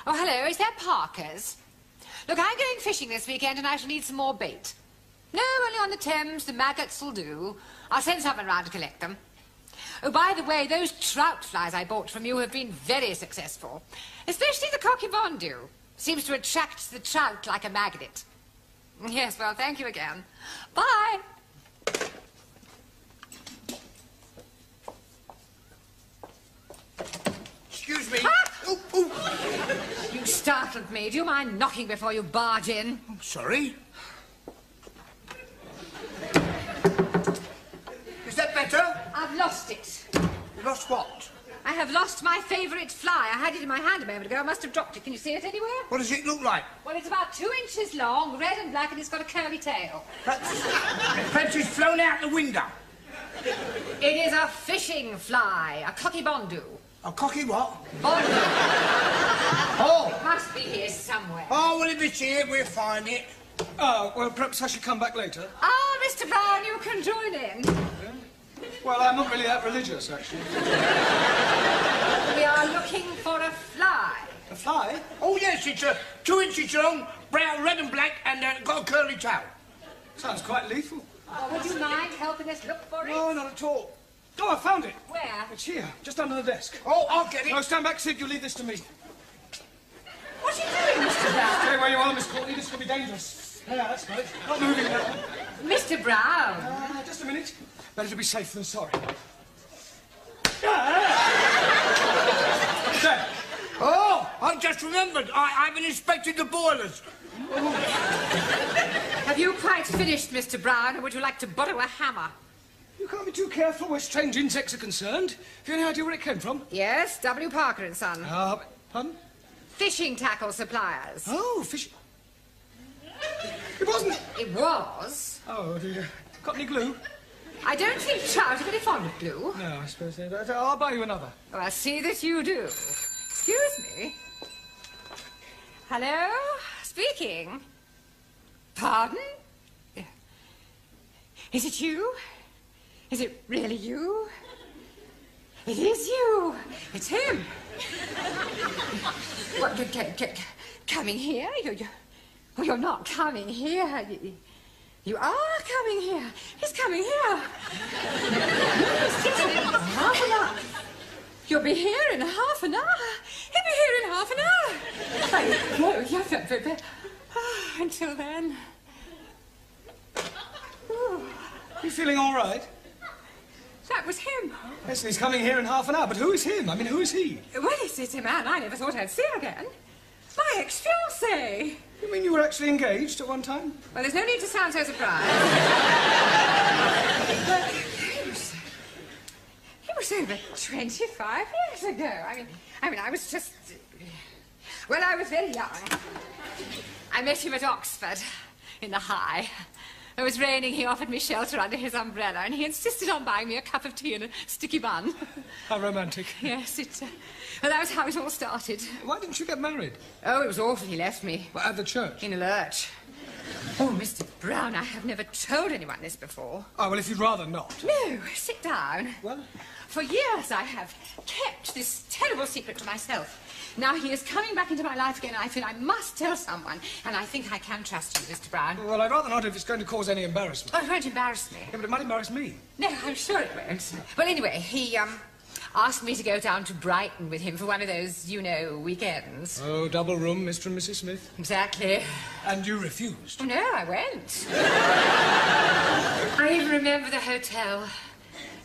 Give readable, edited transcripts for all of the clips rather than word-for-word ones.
Oh, hello, is that Parker's? Look, I'm going fishing this weekend and I shall need some more bait. No, only on the Thames, the maggots will do. I'll send someone round to collect them. Oh, by the way, those trout flies I bought from you have been very successful. Especially the cockybondu. Seems to attract the trout like a magnet. Yes, well, thank you again. Bye. Excuse me. Ah! Ooh, ooh. You startled me. Do you mind knocking before you barge in? I'm sorry. Is that better? I've lost it. You lost what? I have lost my favourite fly. I had it in my hand a moment ago. I must have dropped it. Can you see it anywhere? What does it look like? Well, it's about 2 inches long, red and black, and it's got a curly tail. Perhaps it's flown out the window. It is a fishing fly, a cockybondu. A cocky what? Bondu. Oh! It must be here somewhere. Oh, well, if it's here, we'll find it. Oh, well, perhaps I should come back later. Ah, Mr. Brown, you can join in. Well, I'm not really that religious, actually. We are looking for a fly. A fly? Oh, yes, it's 2 inches long, brown, red and black, and got a curly tail. Sounds quite lethal. Oh, would you mind helping us look for it? No, not at all. Oh, I found it. Where? It's here, just under the desk. Oh, I'll get it. No, stand back, Sid. You leave this to me. What are you doing, Mr. Brown? Stay where you are, Miss Courtney. This could be dangerous. Yeah, that's right. Not moving now. Mr. Brown. Just a minute. Better to be safe than sorry. There. Oh, I've just remembered. I haven't inspected the boilers. Have you quite finished, Mr. Brown, or would you like to borrow a hammer? You can't be too careful where strange insects are concerned. Have you any idea where it came from? Yes, W. Parker and Son. Pardon? Fishing tackle suppliers. Oh, fish. It wasn't. It was. Oh, dear. Got any glue? I don't think trout are very fond of glue. No, I suppose they don't. I'll buy you another. Oh, I see that you do. Excuse me. Hello? Speaking. Pardon? Is it you? Is it really you? It is you. It's him. What, coming here? You're not coming here. You are coming here. He's coming here. Half an hour. You'll be here in half an hour. He'll be here in half an hour. Until then. Ooh. You feeling all right? That was him. Yes, he's coming here in half an hour. But who is him? I mean, who is he? Well, it's a man I never thought I'd see again. My ex-fiancé. You mean you were actually engaged at one time? Well, there's no need to sound so surprised. But he was over 25 years ago. I mean, I was just... Well, I was very young. I met him at Oxford, in the High. It was raining, he offered me shelter under his umbrella, and he insisted on buying me a cup of tea and a sticky bun. How romantic. Yes, well, that was how it all started. Why didn't you get married? Oh, it was awful. He left me. Well, at the church? In a lurch. Oh, Mr. Brown, I have never told anyone this before. Oh, well, if you'd rather not. No, sit down. Well? For years I have kept this terrible secret to myself. Now he is coming back into my life again, and I feel I must tell someone. And I think I can trust you, Mr. Brown. Well, I'd rather not if it's going to cause any embarrassment. Oh, it won't embarrass me. Yeah, but it might embarrass me. No, I'm sure it won't. Well, anyway, he, asked me to go down to Brighton with him for one of those, you know, weekends. Oh, double room, Mr. and Mrs. Smith. Exactly. And you refused? Oh, no, I went. I even remember the hotel.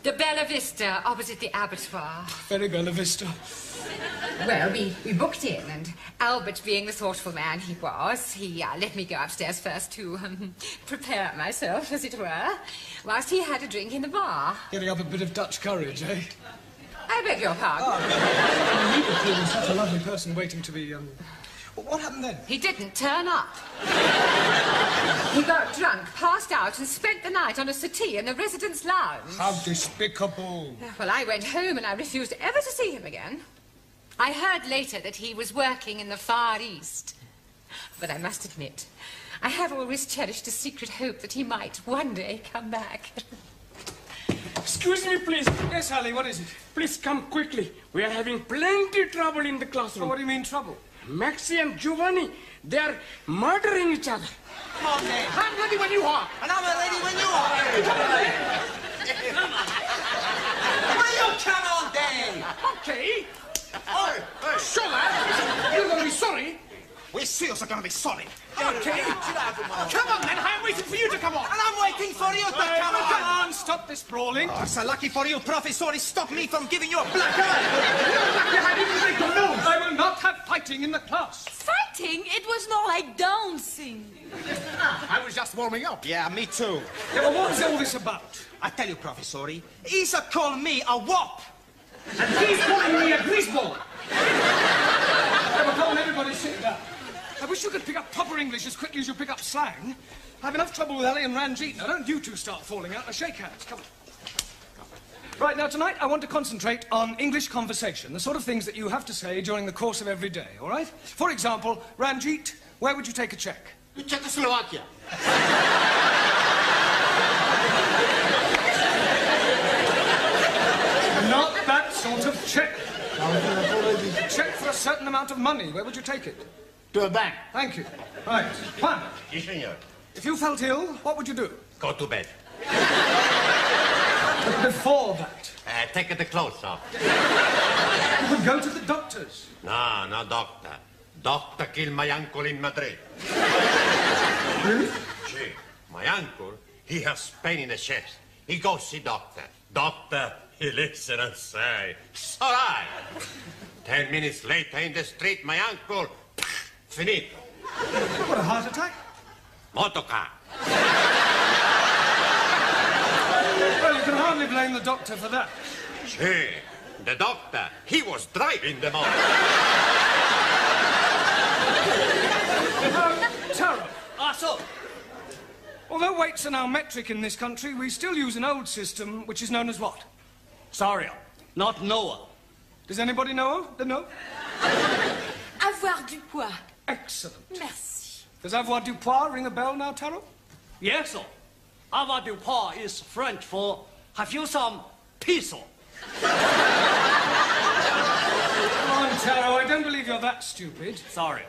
The Bella Vista, opposite the abattoir. Very Bella Vista. Well, we booked in, and Albert, being the thoughtful man he was, he let me go upstairs first to prepare myself, as it were, whilst he had a drink in the bar. Getting up a bit of Dutch courage, eh? I beg your pardon. Oh, you were feeling such a lovely person waiting to be, Well, what happened then? He didn't turn up. He got drunk, passed out, and spent the night on a settee in the residence lounge. How despicable. Well, I went home and I refused ever to see him again. I heard later that he was working in the Far East. But I must admit, I have always cherished a secret hope that he might one day come back. Excuse me, please. Yes, Ali, what is it? Please come quickly. We are having plenty trouble in the classroom. Oh, what do you mean, trouble? Maxie and Giovanni, they are murdering each other. Come on, then. I'm ready when you are. And I'm ready when you are. Will you come on, then? Okay. Oh, Sure, lad. You're going to be sorry. we seals are going to be sorry. Okay. Come on, then. I'm waiting for you to come on. And I'm waiting for you to come Come on. on, stop this brawling. Oh, so lucky for you, Professor, he stopped me from giving you a black eye. I will not have fighting in the class. Fighting? It was more like dancing. I was just warming up. Yeah, me too. Yeah, well, what is all this about? I tell you, Professor, he's a call me a wop. And he's calling me a greaseball. Yeah, well, come on, everybody sit down. I wish you could pick up proper English as quickly as you pick up slang. I have enough trouble with Ali and Ranjit. Now, don't you two start falling out. Now, shake hands. Come on. Right, now, tonight, I want to concentrate on English conversation, the sort of things that you have to say during the course of every day, all right? For example, Ranjit, where would you take a check? Czechoslovakia. Not that sort of check. A check for a certain amount of money. Where would you take it? To a bank. Thank you. Right. Juan, Yes, senor. if you felt ill, what would you do? Go to bed. But before that, Take the clothes off. you would go to the doctors. No, doctor. Doctor killed my uncle in Madrid. Really? See, my uncle, he has pain in the chest. He goes see doctor. Doctor, he listen and say, it's all right. 10 minutes later in the street, my uncle, finito. What, a heart attack? Motorcar. Well, you can hardly blame the doctor for that. See, the doctor, he was driving the motor. Taro, So, although weights are now metric in this country, we still use an old system which is known as what? sorry, not Noah. Does anybody know? No? Avoir du poids. Excellent. Merci. Does avoir du poids ring a bell now, Taro? Yes, sir. Avoir du poids is French for have you some peso? Come on, Taro, I don't believe you're that stupid. Sorry,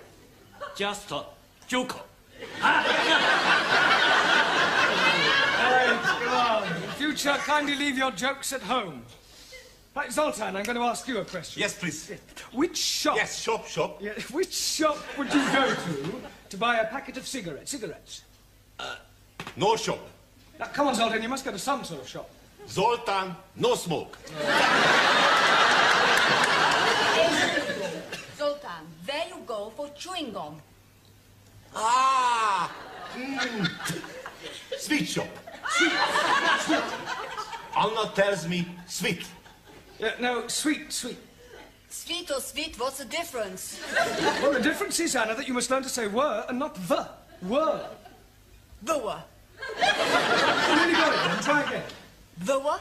just a joke. Right, come on. In future, kindly leave your jokes at home. Right, Zoltan, I'm going to ask you a question. Yes, please. Which shop... Yes, shop. Yeah, which shop would you go to buy a packet of cigarettes? No shop. Now, come on, Zoltan, you must go to some sort of shop. Zoltan, no smoke. Zoltan, there you go for chewing gum. Sweet shop. Sweet. Anna tells me sweet. Yeah, no, sweet. Sweet or sweet, what's the difference? Well, the difference is, Anna, that you must learn to say were and not the. Were. The what? You really got it, then. Try again. The what?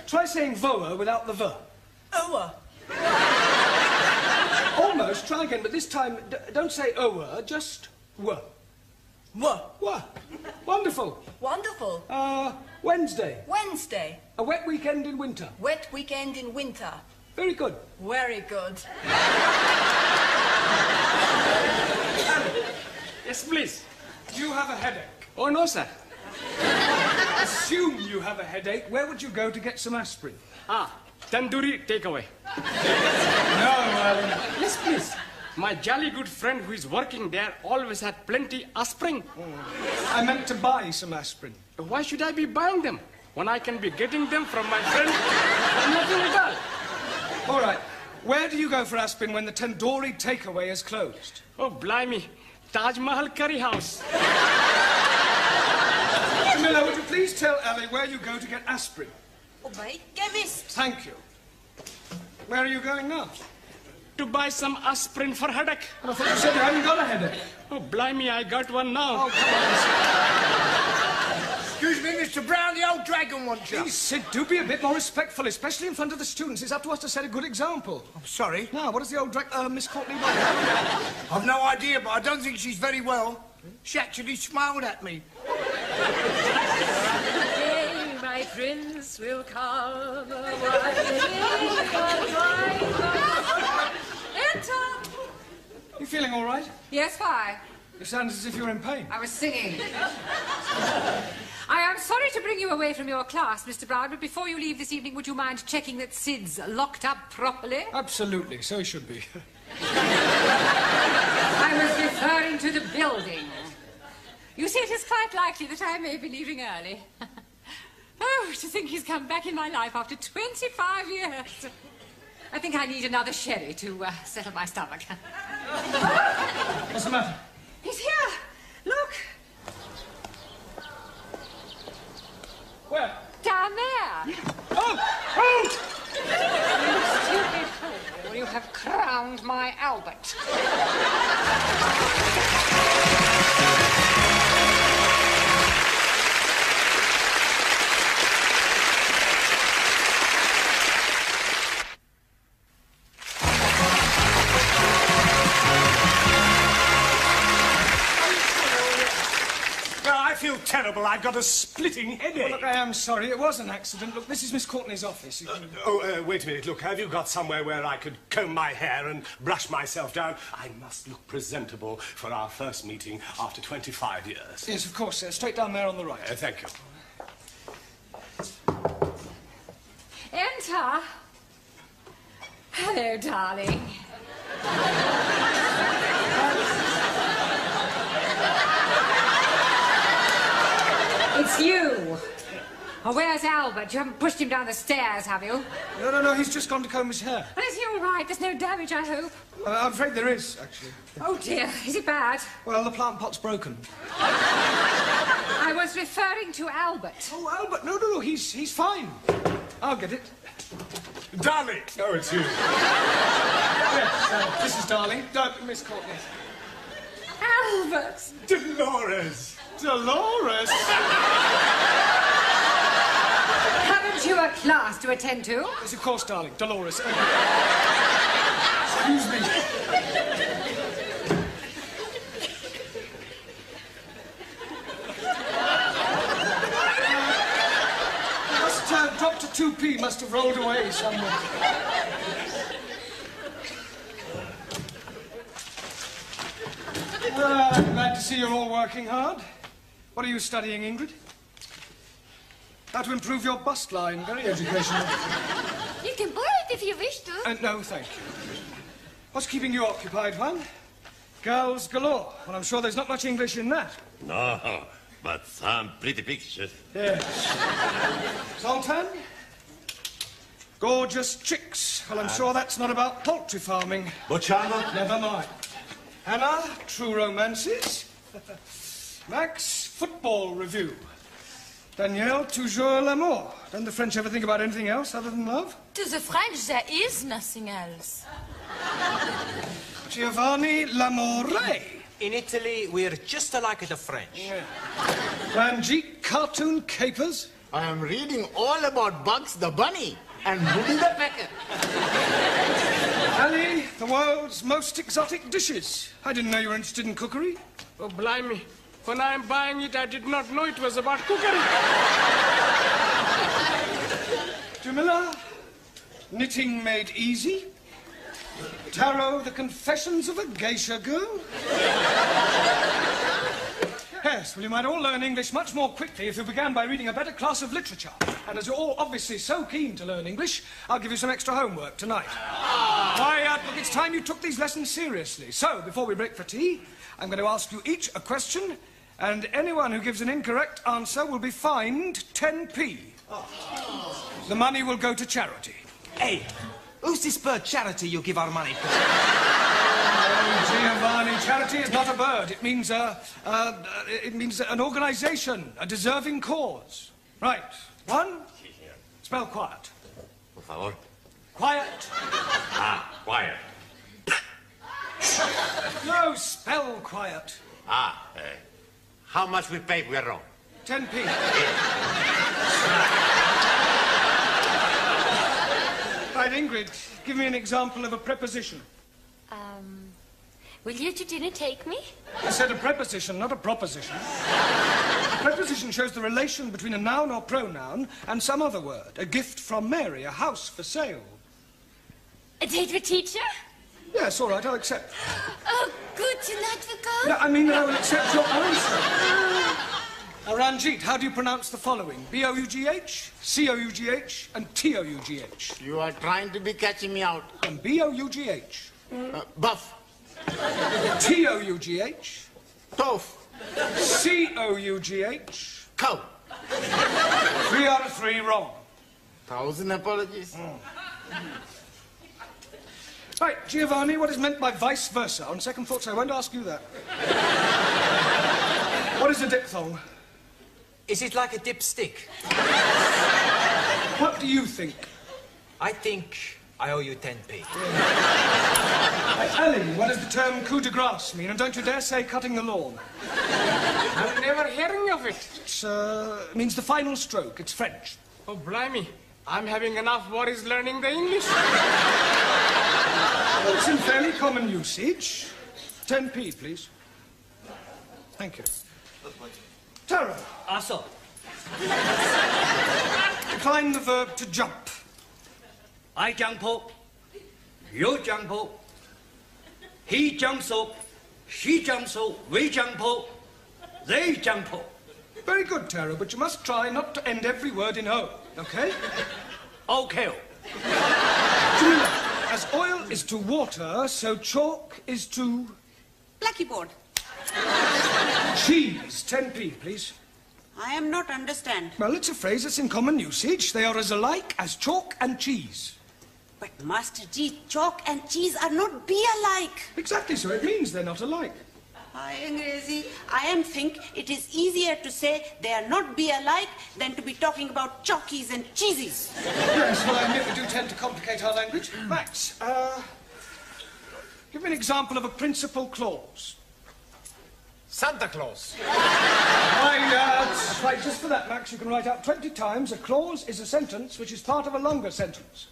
Try saying voa without the ver. Oa. Almost. Try again, but this time, don't say ower, just were. What? Were. Wonderful. Wonderful. Wednesday. Wednesday. A wet weekend in winter. Wet weekend in winter. Very good. Very good. Yes, please. Do you have a headache? Oh, no, sir. Assume you have a headache. Where would you go to get some aspirin? Tandoori takeaway. No, Yes, please. My jolly good friend who is working there always had plenty aspirin. I meant to buy some aspirin. Why should I be buying them when I can be getting them from my friend? Nothing at all. All right. Where do you go for aspirin when the tandoori takeaway is closed? Oh, blimey. Taj Mahal Curry House. Camilla, would you please tell Ali where you go to get aspirin? Oh, my chemist. Thank you. Where are you going now? To buy some aspirin for headache. I thought you said you hadn't got a headache. Oh, blimey, I got one now. Oh, come on. Excuse me, Mr. Brown, the old dragon wants you. Please, Sid, do be a bit more respectful, especially in front of the students. It's up to us to set a good example. I'm sorry. Now, what does the old Miss Courtney want? I've no idea, but I don't think she's very well. She actually smiled at me. Hey, my prince will come. Enter. You feeling all right? Yes, why? You sound as if you're in pain. I was singing. I am sorry to bring you away from your class, Mr. Brown, but before you leave this evening, would you mind checking that Sid's locked up properly? Absolutely, so he should be. I was referring to the building. You see, it is quite likely that I may be leaving early. Oh, to think he's come back in my life after 25 years. I think I need another sherry to settle my stomach. What's the matter? He's here. Look. Where? Down there. Oh! Oh! You stupid fool. You have crowned my Albert. I feel terrible. I've got a splitting headache. Well, look, I am sorry. It was an accident. Look, this is Miss Courtney's office. Wait a minute. Look, have you got somewhere where I could comb my hair and brush myself down? I must look presentable for our first meeting after 25 years. Yes, of course, sir. Straight down there on the right. Thank you. Enter. Hello, darling. It's you. Oh, where's Albert? You haven't pushed him down the stairs, have you? No, he's just gone to comb his hair. Well, is he all right? There's no damage, I hope. I'm afraid there is, actually. Oh, dear. Is it bad? Well, the plant pot's broken. I was referring to Albert. Oh, Albert, no, he's fine. I'll get it. Darling! Oh, it's you. Yes, this is Darling. Miss Courtney. Albert! Dolores! Dolores! Haven't you a class to attend to? Yes, of course, darling. Dolores. Excuse me. Dr. 2P must have rolled away somewhere. I'm glad to see you're all working hard. What are you studying, Ingrid? How to improve your bust line. Very educational. You can borrow it if you wish to. No, thank you. What's keeping you occupied, Juan? Girls galore. Well, I'm sure there's not much English in that. No, but some pretty pictures. Yes. Zoltan? Gorgeous chicks. Well, I'm sure that's not about poultry farming. Bocciano? Never mind. Anna, true romances. Max, football review. Danielle, toujours l'amour. Don't the French ever think about anything else other than love? To the French, there is nothing else. Giovanni, l'amore. In Italy, we're just like the French. Yeah. Ranjit, cartoon capers. I am reading all about Bugs the Bunny and Woody the Pecker. Ali, the world's most exotic dishes. I didn't know you were interested in cookery. Oh, blimey. When I am buying it, I did not know it was about cookery. Jamila, knitting made easy. Tarot, the confessions of a geisha girl. Yes, well, you might all learn English much more quickly if you began by reading a better class of literature. And as you're all obviously so keen to learn English, I'll give you some extra homework tonight. Why, look, it's time you took these lessons seriously. So, before we break for tea, I'm going to ask you each a question, and anyone who gives an incorrect answer will be fined 10p. The money will go to charity. Hey, who's this bird charity you give our money to? Oh, Giovanni, charity is not a bird. It means an organization, a deserving cause. Right. One, spell quiet. Por favor. Quiet. Quiet. No, spell quiet. How much we pay if we are wrong? 10p. Right, Ingrid, give me an example of a preposition. Will you to dinner take me? I said a preposition, not a proposition. A preposition shows the relation between a noun or pronoun and some other word. A gift from Mary, a house for sale. A date with teacher? Yes, all right, I'll accept. Oh, good. You're not forgotten. No, I mean I will accept your answer. Now, Ranjit, how do you pronounce the following? B-O-U-G-H, C-O-U-G-H, and T-O-U-G-H. You are trying to be catching me out. And B-O-U-G-H. Buff. T-O-U-G-H. Tough. C-O-U-G-H. Cow. 3 out of 3 wrong. 1,000 apologies. Right, Giovanni, what is meant by vice versa? On second thoughts, I won't ask you that. What is a diphthong? Is it like a dipstick? What do you think? I think I owe you 10p. Ali, what does the term coup de grace mean? And don't you dare say cutting the lawn. I'm never hearing of it. It means the final stroke. It's French. Oh, blimey. I'm having enough worries learning the English. Well, it's in fairly common usage. 10p, please. Thank you. Tara. Also. Decline the verb to jump. I jump up, you jump up, he jumps up, she jumps up, we jump up, they jump up. Very good, Tara, but you must try not to end every word in O, okay? Okay. Jamila, as oil is to water, so chalk is to... Blackboard. Cheese. 10p, please. I am not understand. Well, it's a phrase that's in common usage. They are as alike as chalk and cheese. But Master G, chalk and cheese are not be alike. Exactly, so it means they're not alike. Hi, Angrezi. I am think it is easier to say they are not be alike than to be talking about chalkies and cheesies. Yes, well, I admit we do tend to complicate our language. Max, give me an example of a principal clause. Santa Claus. Right, just for that, Max, you can write out 20 times a clause is a sentence which is part of a longer sentence.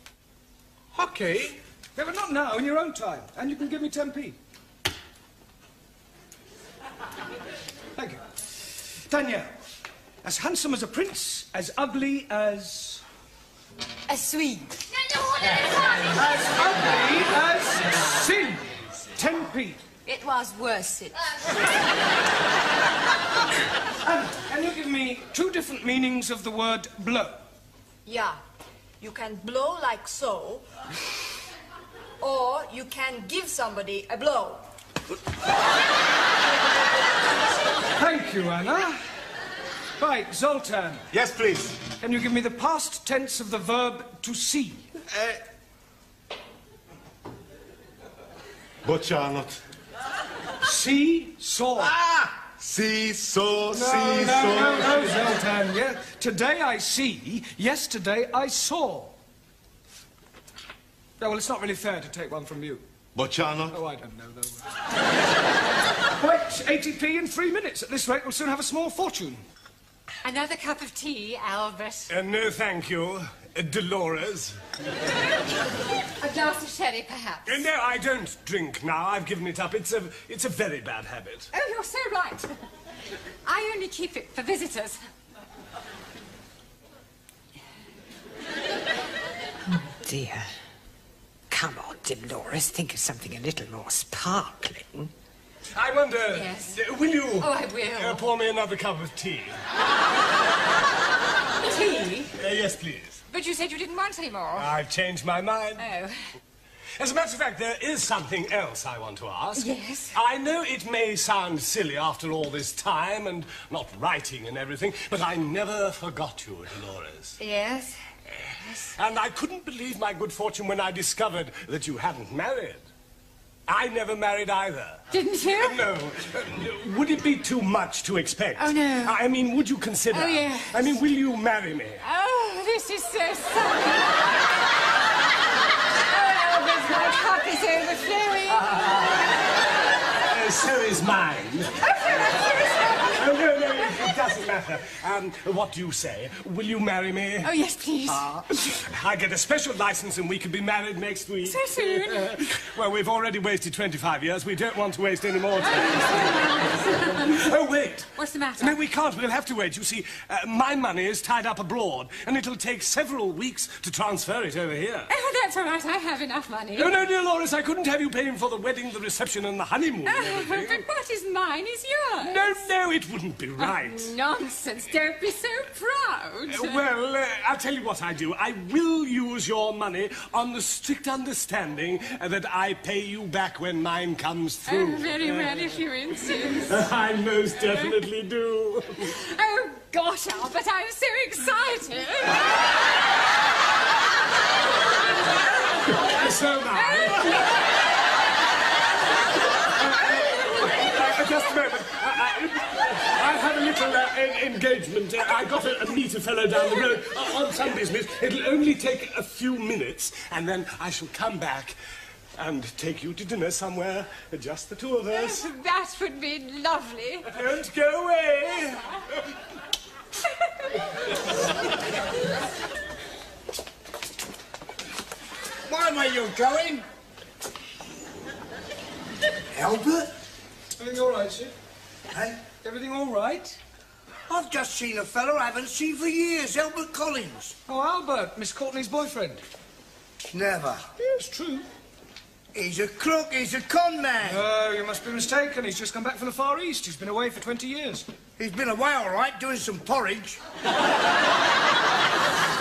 Okay. Yeah, but not now, in your own time. And you can give me 10p. Thank you. Danielle, as handsome as a prince, as ugly as... A Swede. As ugly as sin. 10p. It was worth it. And can you give me 2 different meanings of the word blow? Yeah. You can blow like so, or you can give somebody a blow. Thank you, Anna. Right, Zoltan. Yes, please. Can you give me the past tense of the verb to see? Boccianot. See, saw. Ah! See, saw, No, Zoltan. Yeah. Today I see, yesterday I saw. Oh, well, it's not really fair to take one from you. Boccianot. Oh, I don't know, though. Right, 80p in 3 minutes. At this rate, we'll soon have a small fortune. Another cup of tea, Albert. No, thank you. Dolores. A glass of sherry, perhaps? No, I don't drink now. I've given it up. It's a very bad habit. Oh, you're so right. I only keep it for visitors. Dear. Come on, Dolores. Think of something a little more sparkling. I wonder... Yes. Will you... Oh, I will. Pour me another cup of tea? Tea? Yes, please. But you said you didn't want any more. I've changed my mind. Oh. As a matter of fact, there is something else I want to ask. Yes? I know it may sound silly after all this time and not writing and everything, but I never forgot you, Dolores. Yes? And I couldn't believe my good fortune when I discovered that you hadn't married. I never married either. Didn't you? No. Would it be too much to expect? Oh, no. I mean, would you consider? Oh, yes. I mean, will you marry me? Oh, this is so funny. Oh, Albert, my cup is overflowing. So is mine. Oh, Oh, no, it doesn't matter. What do you say? Will you marry me? Oh, yes, please. I get a special license and we can be married next week. So soon? Well, we've already wasted 25 years. We don't want to waste any more time. Oh, wait. What's the matter? No, we can't. We'll have to wait. You see, my money is tied up abroad, and it'll take several weeks to transfer it over here. Oh, that's all right. I have enough money. Oh, no, dear Loris, I couldn't have you paying for the wedding, the reception, and the honeymoon. Oh, but what is mine is yours. No, it wouldn't be right. Oh, nonsense. Don't be so proud. Well, I'll tell you what I do. I will use your money on the strict understanding that I pay you back when mine comes through. Oh, very well, if you insist. I most definitely do. Oh, gosh, Albert, I'm so excited. So am I. Just a moment. I have a little engagement. I got to meet a fellow down the road on some business. It'll only take a few minutes, and then I shall come back and take you to dinner somewhere, just the two of us. That would be lovely. Don't go away. Why were you going? Albert? Everything all right, sir? Hey? Everything all right? I've just seen a fellow I haven't seen for years, Albert Collins. Oh, Albert, Miss Courtney's boyfriend. Never. Yes, true. He's a crook, he's a con man. Oh, you must be mistaken. He's just come back from the Far East. He's been away for 20 years. He's been away all right, doing some porridge.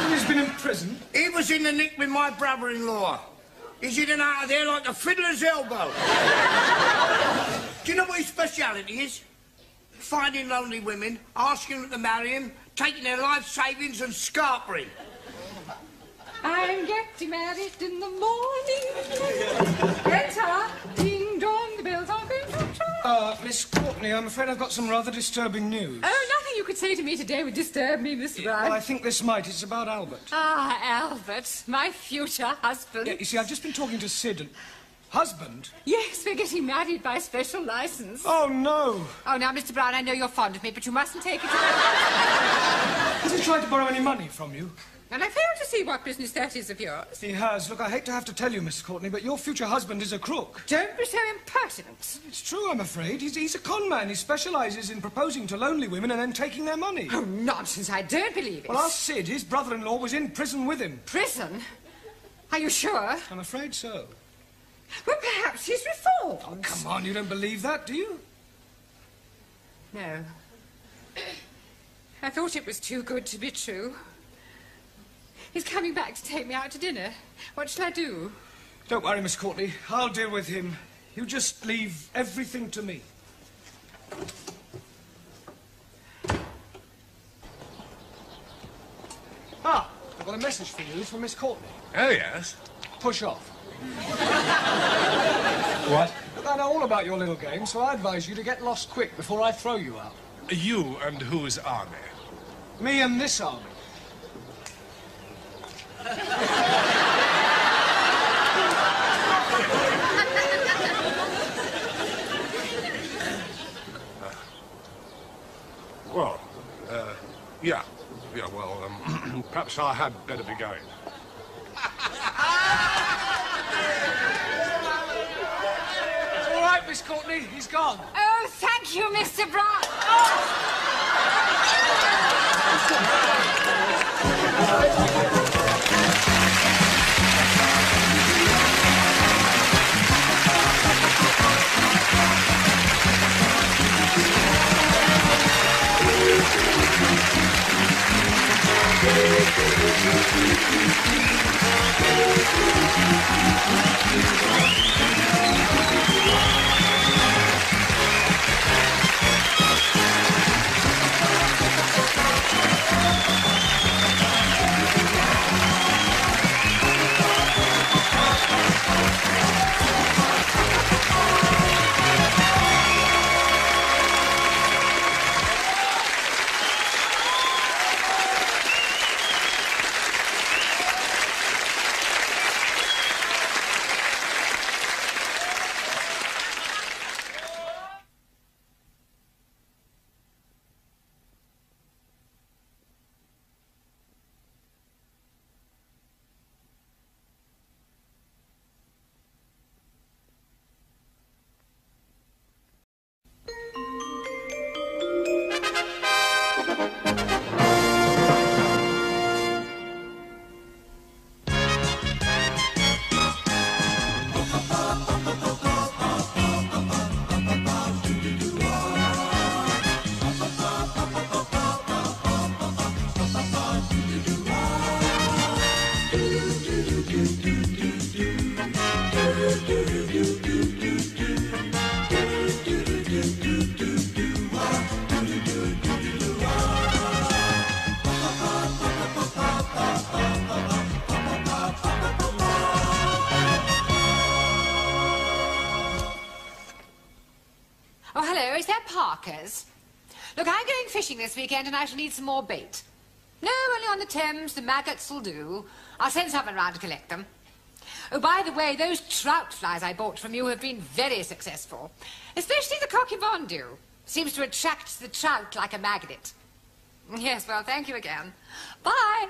He's been in prison. He was in the nick with my brother-in-law. He's in and out of there like a fiddler's elbow. Do you know what his speciality is? Finding lonely women, asking them to marry him, taking their life savings and scarpering. I'm getting married in the morning. Enter. Ding dong, the bells are going to chime. Miss Courtney, I'm afraid I've got some rather disturbing news. Oh, nothing you could say to me today would disturb me, Miss Brown. Well, I think this might. It's about Albert. Ah, Albert, my future husband. Yeah, you see, I've just been talking to Sid and... Husband? Yes, we're getting married by special license. Oh, no. Oh, now, Mr. Brown, I know you're fond of me, but you mustn't take it... Has he tried to borrow any money from you? And I fail to see what business that is of yours. He has. Look, I hate to have to tell you, Miss Courtney, but your future husband is a crook. Don't be so impertinent. It's true, I'm afraid. He's a con man. He specialises in proposing to lonely women and then taking their money. Oh, nonsense. I don't believe it. Well, ask Sid. His brother-in-law was in prison with him. Prison? Are you sure? I'm afraid so. Well, perhaps he's reformed. Oh, come on. You don't believe that, do you? No. I thought it was too good to be true. He's coming back to take me out to dinner. What shall I do? Don't worry, Miss Courtney. I'll deal with him. You just leave everything to me. Ah, I've got a message for you from Miss Courtney. Oh, yes? Push off. What? Look, I know all about your little game, so I advise you to get lost quick before I throw you out. You and whose army? Me and this army. Well, yeah. Yeah, well, perhaps I had better be going. It's all right, Miss Courtney. He's gone. Oh, thank you, Mr. Brown. they're Parkers. Look, I'm going fishing this weekend and I shall need some more bait. No, only on the Thames, the maggots will do. I'll send someone round to collect them. Oh, by the way, those trout flies I bought from you have been very successful. Especially the cockybondu. Seems to attract the trout like a magnet. Yes, well, thank you again. Bye.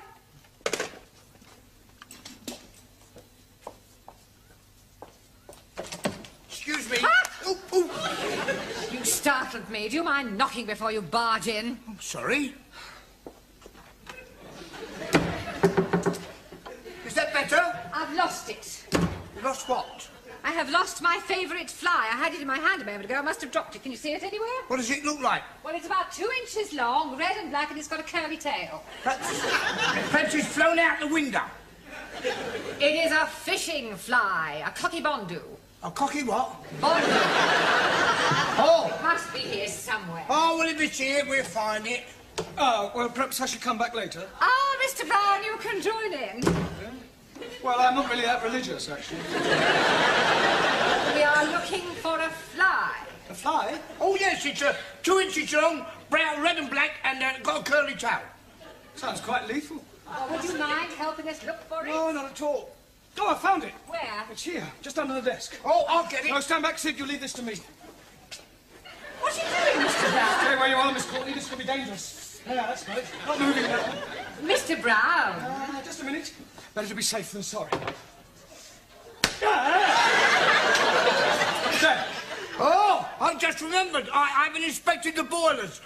Excuse me. Ah! Oh, oh. You startled me. Do you mind knocking before you barge in? Sorry. Is that better? I've lost it. You lost what? I have lost my favourite fly. I had it in my hand a moment ago. I must have dropped it. Can you see it anywhere? What does it look like? Well, it's about 2 inches long, red and black, and it's got a curly tail. Perhaps it's flown out the window. It is a fishing fly, a cockybondu. A cocky what? Bondu. Oh! It must be here somewhere. Oh, well, if it's here, we'll find it. Oh, well, perhaps I should come back later. Ah, Mr. Brown, you can join in. Well, I'm not really that religious, actually. We are looking for a fly. A fly? Oh, yes, it's 2 inches long, brown, red and black, and got a curly tail. Sounds quite lethal. Oh, would you mind helping us look for it? No, not at all. Oh, I found it. Where? It's here, just under the desk. Oh, I'll get it. No, stand back, Sid. You leave this to me. What are you doing, Mr. Brown? Stay where you are, Miss Courtney. This could be dangerous. Yeah, that's right. Not moving now. Mr. Brown. Just a minute. Better to be safe than sorry. Oh, I've just remembered. I haven't inspected the boilers.